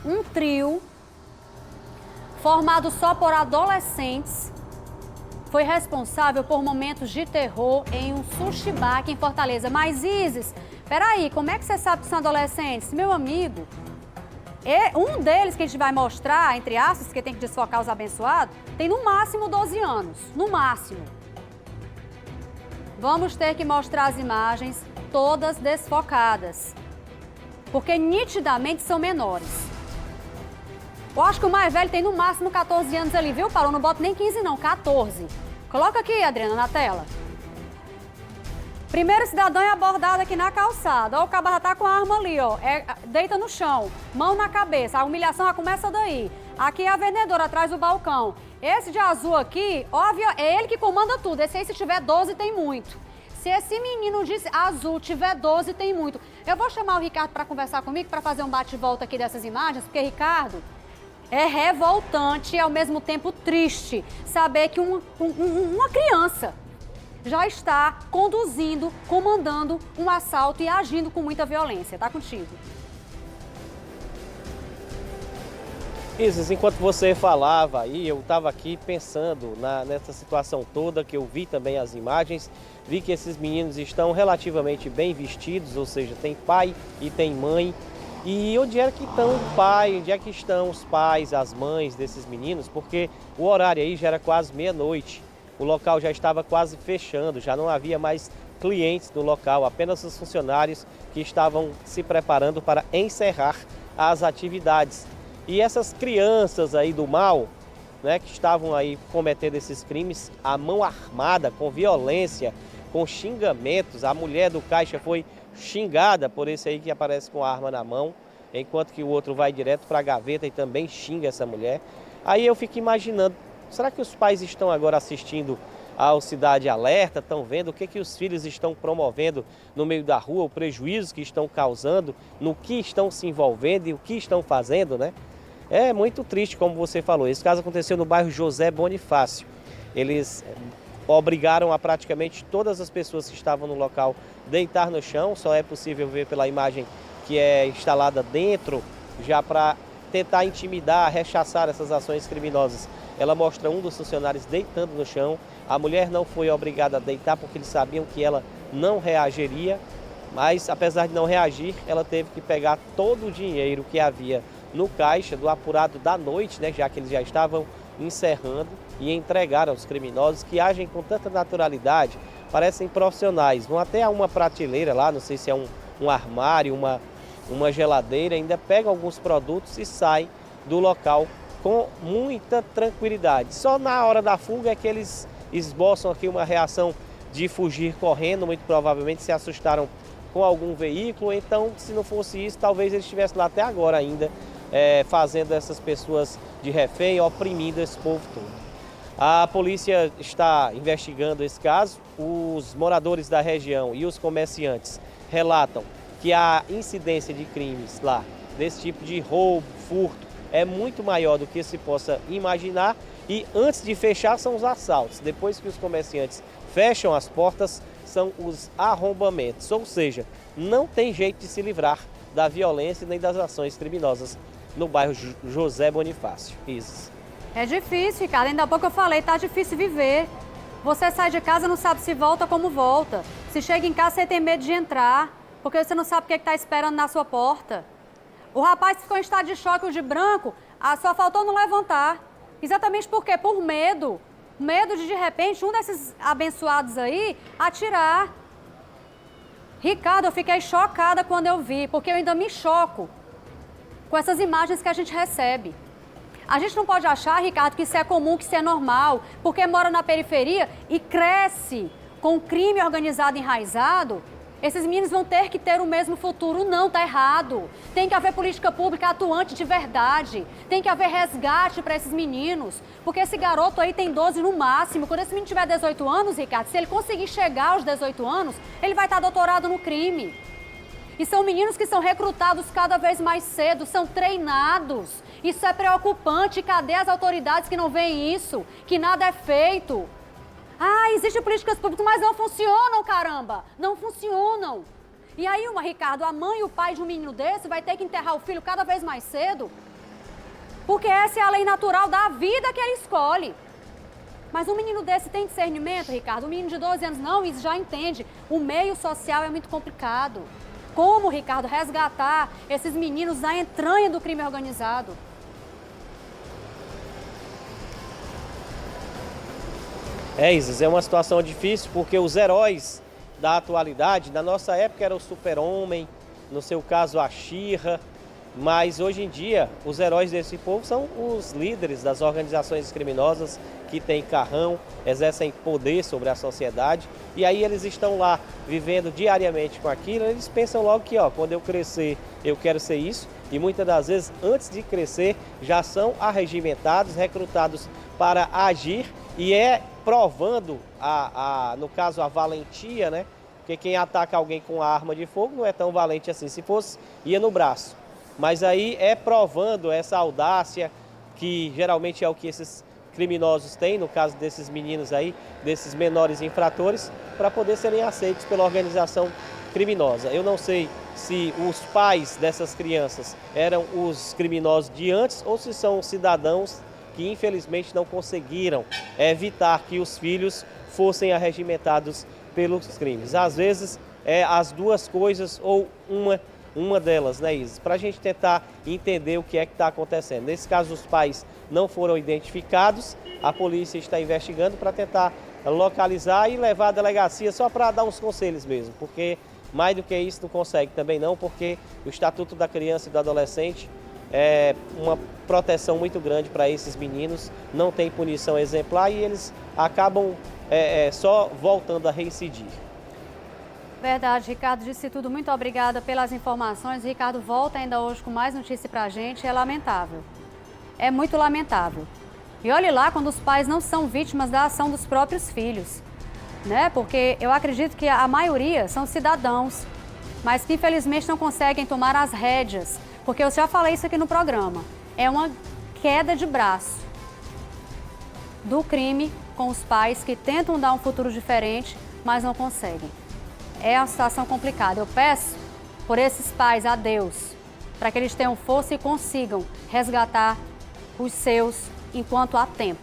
um trio formado só por adolescentes foi responsável por momentos de terror em um sushi bar aqui em Fortaleza. Mas, Isis, peraí, como é que você sabe que são adolescentes? Meu amigo, um deles que a gente vai mostrar, entre aspas, que tem que desfocar os abençoados, tem no máximo 12 anos, no máximo. Vamos ter que mostrar as imagens todas desfocadas, porque nitidamente são menores. Eu acho que o mais velho tem no máximo 14 anos ali, viu, Paulo? Não boto nem 15 não, 14. Coloca aqui, Adriana, na tela. Primeiro cidadão é abordado aqui na calçada. Ó, o cara já tá com a arma ali, ó. Deita no chão, mão na cabeça. A humilhação já começa daí. Aqui é a vendedora atrás do balcão. Esse de azul aqui, óbvio, é ele que comanda tudo. Esse aí, se tiver 12, tem muito. Se esse menino de azul tiver 12, tem muito. Eu vou chamar o Ricardo para conversar comigo, para fazer um bate-volta aqui dessas imagens, porque, Ricardo, é revoltante e ao mesmo tempo triste saber que uma criança já está conduzindo, comandando um assalto e agindo com muita violência. Tá contigo. Isis, enquanto você falava aí, eu estava aqui pensando nessa situação toda, que eu vi também as imagens, vi que esses meninos estão relativamente bem vestidos, ou seja, tem pai e tem mãe. E onde é que estão o pai, onde é que estão os pais, as mães desses meninos? Porque o horário aí já era quase meia-noite, o local já estava quase fechando, já não havia mais clientes no local, apenas os funcionários que estavam se preparando para encerrar as atividades. E essas crianças aí do mal, né, que estavam aí cometendo esses crimes, a mão armada, com violência, com xingamentos, a mulher do caixa foi xingada por esse aí que aparece com a arma na mão, enquanto que o outro vai direto para a gaveta e também xinga essa mulher. Aí eu fico imaginando, será que os pais estão agora assistindo ao Cidade Alerta, estão vendo o que os filhos estão promovendo no meio da rua, o prejuízo que estão causando, no que estão se envolvendo e o que estão fazendo, né? É muito triste, como você falou. Esse caso aconteceu no bairro José Bonifácio. Eles obrigaram a praticamente todas as pessoas que estavam no local deitar no chão. Só é possível ver pela imagem que é instalada dentro, já para tentar intimidar, rechaçar essas ações criminosas. Ela mostra um dos funcionários deitando no chão. A mulher não foi obrigada a deitar porque eles sabiam que ela não reagiria, mas apesar de não reagir, ela teve que pegar todo o dinheiro que havia no caixa do apurado da noite, né, já que eles já estavam encerrando, e entregar aos criminosos que agem com tanta naturalidade, parecem profissionais. Vão até a uma prateleira lá, não sei se é um armário, uma geladeira, ainda pegam alguns produtos e saem do local com muita tranquilidade. Só na hora da fuga é que eles esboçam aqui uma reação de fugir correndo, muito provavelmente se assustaram com algum veículo. Então, se não fosse isso, talvez eles estivessem lá até agora ainda, fazendo essas pessoas de refém, oprimindo esse povo todo. A polícia está investigando esse caso. Os moradores da região e os comerciantes relatam que a incidência de crimes lá, desse tipo de roubo, furto, é muito maior do que se possa imaginar. E antes de fechar são os assaltos. Depois que os comerciantes fecham as portas, são os arrombamentos. Ou seja, não tem jeito de se livrar da violência nem das ações criminosas no bairro José Bonifácio. Isis. É difícil, cara. Ainda há pouco eu falei, tá difícil viver. Você sai de casa, não sabe se volta como volta. Se chega em casa, você tem medo de entrar, porque você não sabe o que está esperando na sua porta. O rapaz ficou em estado de choque, o de branco, só faltou não levantar. Exatamente por quê? Por medo. Medo de repente, um desses abençoados aí atirar. Ricardo, eu fiquei chocada quando eu vi, porque eu ainda me choco com essas imagens que a gente recebe. A gente não pode achar, Ricardo, que isso é comum, que isso é normal, porque mora na periferia e cresce com o crime organizado enraizado. Esses meninos vão ter que ter o mesmo futuro. Não, tá errado. Tem que haver política pública atuante de verdade. Tem que haver resgate para esses meninos. Porque esse garoto aí tem 12 no máximo. Quando esse menino tiver 18 anos, Ricardo, se ele conseguir chegar aos 18 anos, ele vai estar doutorado no crime. E são meninos que são recrutados cada vez mais cedo, são treinados. Isso é preocupante. Cadê as autoridades que não veem isso? Que nada é feito? Existem políticas públicas, mas não funcionam, caramba! Não funcionam. E aí, Ricardo, a mãe e o pai de um menino desse vai ter que enterrar o filho cada vez mais cedo? Porque essa é a lei natural da vida que ele escolhe. Mas um menino desse tem discernimento, Ricardo? Um menino de 12 anos não, isso já entende. O meio social é muito complicado. Como, Ricardo, resgatar esses meninos da entranha do crime organizado? Isis, é uma situação difícil porque os heróis da atualidade, na nossa época era o Super-Homem, no seu caso a She-Ra, mas hoje em dia os heróis desse povo são os líderes das organizações criminosas que têm carrão, exercem poder sobre a sociedade e aí eles estão lá vivendo diariamente com aquilo, eles pensam logo que quando eu crescer eu quero ser isso e muitas das vezes antes de crescer já são arregimentados, recrutados para agir e provando, no caso, a valentia, né? Porque quem ataca alguém com a arma de fogo não é tão valente assim. Se fosse, ia no braço. Mas aí provando essa audácia, que geralmente é o que esses criminosos têm, no caso desses meninos aí, desses menores infratores, para poder serem aceitos pela organização criminosa. Eu não sei se os pais dessas crianças eram os criminosos de antes ou se são cidadãos que infelizmente não conseguiram evitar que os filhos fossem arregimentados pelos crimes. Às vezes as duas coisas ou uma delas, né, Isis? Para a gente tentar entender o que é que está acontecendo. Nesse caso, os pais não foram identificados, a polícia está investigando para tentar localizar e levar à delegacia só para dar uns conselhos mesmo, porque mais do que isso não consegue também não, porque o Estatuto da Criança e do Adolescente é uma proteção muito grande para esses meninos, não tem punição exemplar e eles acabam só voltando a reincidir. Verdade, Ricardo disse tudo. Muito obrigada pelas informações. Ricardo volta ainda hoje com mais notícia para a gente. É lamentável. É muito lamentável. E olhe lá quando os pais não são vítimas da ação dos próprios filhos, né? Porque eu acredito que a maioria são cidadãos, mas que infelizmente não conseguem tomar as rédeas. Porque eu já falei isso aqui no programa. É uma queda de braço do crime com os pais que tentam dar um futuro diferente, mas não conseguem. É uma situação complicada. Eu peço por esses pais a Deus, para que eles tenham força e consigam resgatar os seus enquanto há tempo.